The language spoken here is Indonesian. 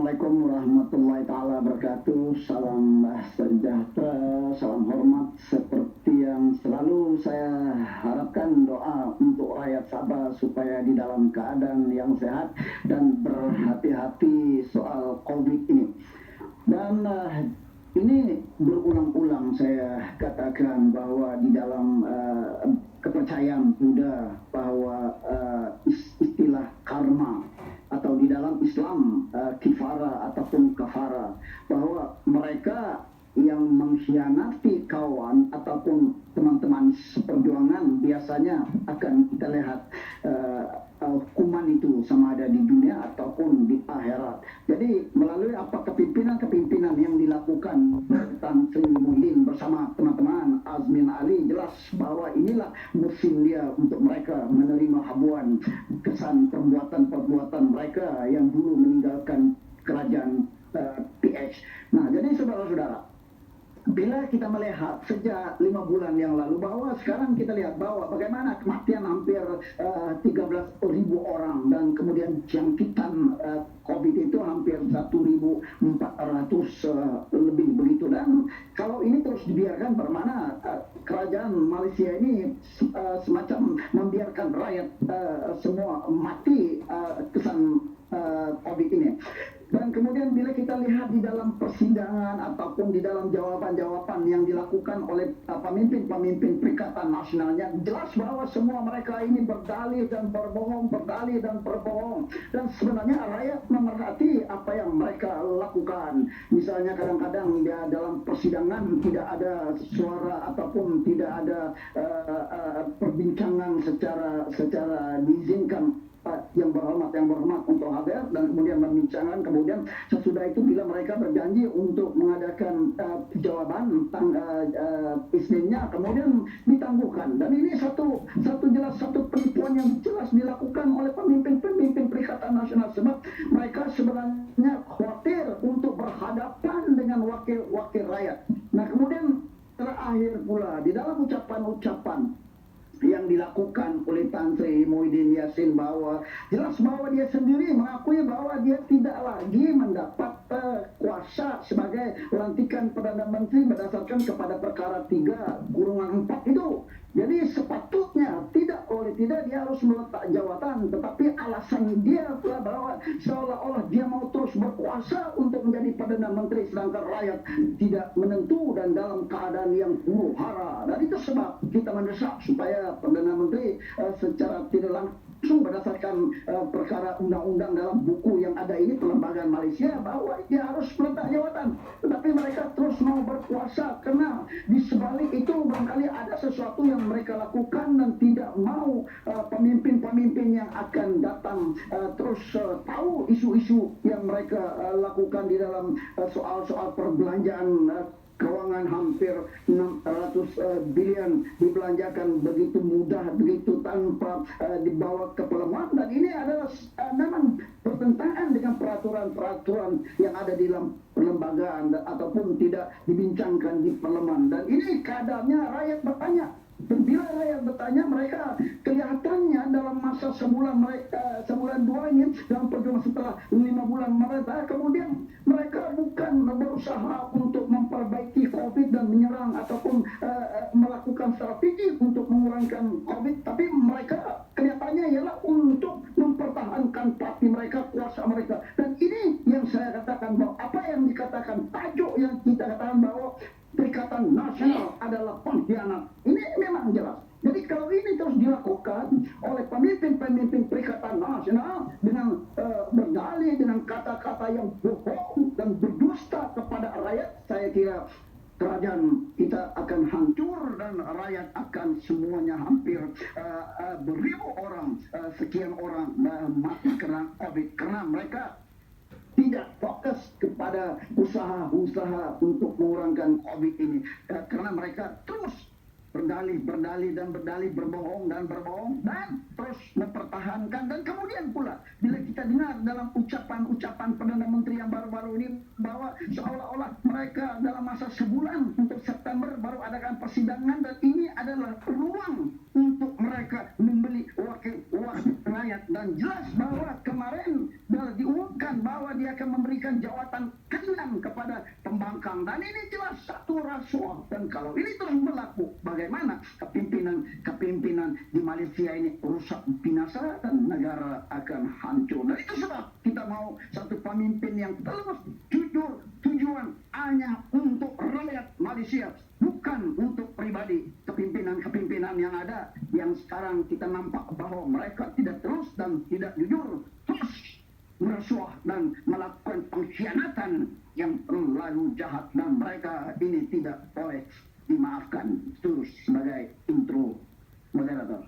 Assalamualaikum warahmatullahi taala wabarakatuh. Salam sejahtera, salam hormat. Seperti yang selalu saya harapkan, doa untuk rakyat Sabah supaya di dalam keadaan yang sehat dan berhati-hati soal COVID ini. Dan ini berulang-ulang saya katakan bahwa di dalam kepercayaan Buddha bahwa istilah karma atau di dalam Islam kifara ataupun kafara, bahwa mereka yang mengkhianati kawan ataupun teman-teman seperjuangan biasanya akan kita lihat hukuman itu sama ada di dunia ataupun di akhirat. Jadi melalui apa kepimpinan-kepimpinan yang dilakukan Tan Sri Muhyiddin bersama teman-teman Azmin Ali, jelas bahwa inilah musim dia untuk mereka menerima habuan kesan perbuatan-perbuatan mereka yang dulu meninggalkan kerajaan PH. Nah, jadi saudara-saudara, bila kita melihat sejak 5 bulan yang lalu bahwa sekarang kita lihat bahwa bagaimana kematian hampir 13.000 orang dan kemudian jangkitan COVID itu hampir 1.400 lebih begitu. Dan kalau ini terus dibiarkan, bagaimana kerajaan Malaysia ini semacam membiarkan rakyat semua mati kesan COVID ini. Dan kemudian bila kita lihat di dalam persidangan ataupun di dalam jawaban-jawaban yang dilakukan oleh pemimpin-pemimpin Perikatan Nasionalnya, jelas bahwa semua mereka ini berdalih dan berbohong, berdalih dan berbohong. Dan sebenarnya rakyat memerhati apa yang mereka lakukan. Misalnya kadang-kadang ya, dalam persidangan tidak ada suara ataupun tidak ada perbincangan secara diizinkan yang berhormat untuk hadir dan kemudian membincangkan. Kemudian sesudah itu bila mereka berjanji untuk mengadakan jawaban tentang isninnya, kemudian ditangguhkan. Dan ini satu penipuan yang jelas dilakukan oleh pemimpin-pemimpin Perikatan Nasional, sebab mereka sebenarnya khawatir untuk berhadapan dengan wakil-wakil rakyat. Nah, kemudian terakhir pula di dalam ucapan-ucapan yang dilakukan oleh Tan Sri Muhyiddin Yassin, bahwa jelas bahwa dia sendiri mengakui bahwa dia tidak lagi mendapat kuasa sebagai lantikan Perdana Menteri berdasarkan kepada perkara 3/4 itu. Jadi sepatutnya tidak dia harus meletak jawatan, tetapi alasan dia adalah bahwa seolah-olah dia mau terus berkuasa untuk menjadi Perdana Menteri sedangkan rakyat tidak menentu dan dalam keadaan yang huru hara. Dan itu sebab kita mendesak supaya Perdana Menteri secara tidak langsung berdasarkan perkara undang-undang dalam buku yang ada ini, Perlembagaan Malaysia, bahwa dia harus meletak jawatan. Tetapi mereka terus mau berkuasa karena di sebalik itu barangkali ada sesuatu yang mereka lakukan dan tidak mau pemimpin-pemimpin yang akan datang terus tahu isu-isu yang mereka lakukan di dalam soal-soal perbelanjaan keuangan hampir 600 bilion dibelanjakan begitu mudah, begitu tanpa dibawa ke parlemen. Dan ini adalah memang bertentangan dengan peraturan-peraturan yang ada di dalam perlembagaan ataupun tidak dibincangkan di parlemen. Dan ini keadaannya rakyat bertanya. Dan bila rakyat bertanya, mereka kelihatannya dalam masa sebulan dua ini, dalam perjuangan setelah 5 bulan mereka, kemudian mereka bukan berusaha untuk memperbaiki COVID dan menyerang ataupun melakukan strategi untuk mengurangkan COVID, tapi mereka kelihatannya ialah untuk mempertahankan parti mereka, kuasa mereka. Dan ini yang saya katakan, bahwa apa yang dikatakan tajuk yang kita katakan bahwa Perikatan Nasional adalah pengkhianat. Ini memang jelas. Jadi kalau ini terus dilakukan oleh pemimpin-pemimpin Perikatan Nasional dengan berdalih dengan kata-kata yang bohong dan berdusta kepada rakyat, saya kira kerajaan kita akan hancur dan rakyat akan semuanya hampir beribu orang, sekian orang mati karena COVID, karena mereka tidak fokus kepada usaha-usaha untuk mengurangkan COVID ini, karena mereka terus berdalih, berbohong dan terus mempertahankan. Dan kemudian pula bila kita dengar dalam ucapan Perdana Menteri yang baru-baru ini bahwa seolah-olah mereka dalam masa sebulan untuk September baru adakan persidangan, dan ini adalah peluang untuk mereka membeli wakil rakyat. Dan jelas bahwa kemarin diumumkan bahwa dia dia akan memberikan jawatan kenyang kepada pembangkang, dan ini jelas satu rasuah. Dan kalau ini terus berlaku, bagaimana kepimpinan di Malaysia ini rusak binasa dan negara akan hancur. Dan itu sebab kita mau satu pemimpin yang terus jujur, tujuan hanya untuk rakyat Malaysia, bukan untuk pribadi. Kepimpinan yang ada, yang sekarang kita nampak bahwa mereka tidak terus dan tidak jujur, terus merasuah dan melakukan pengkhianatan yang terlalu jahat, dan mereka ini tidak boleh dimaafkan. Terus sebagai intro moderator.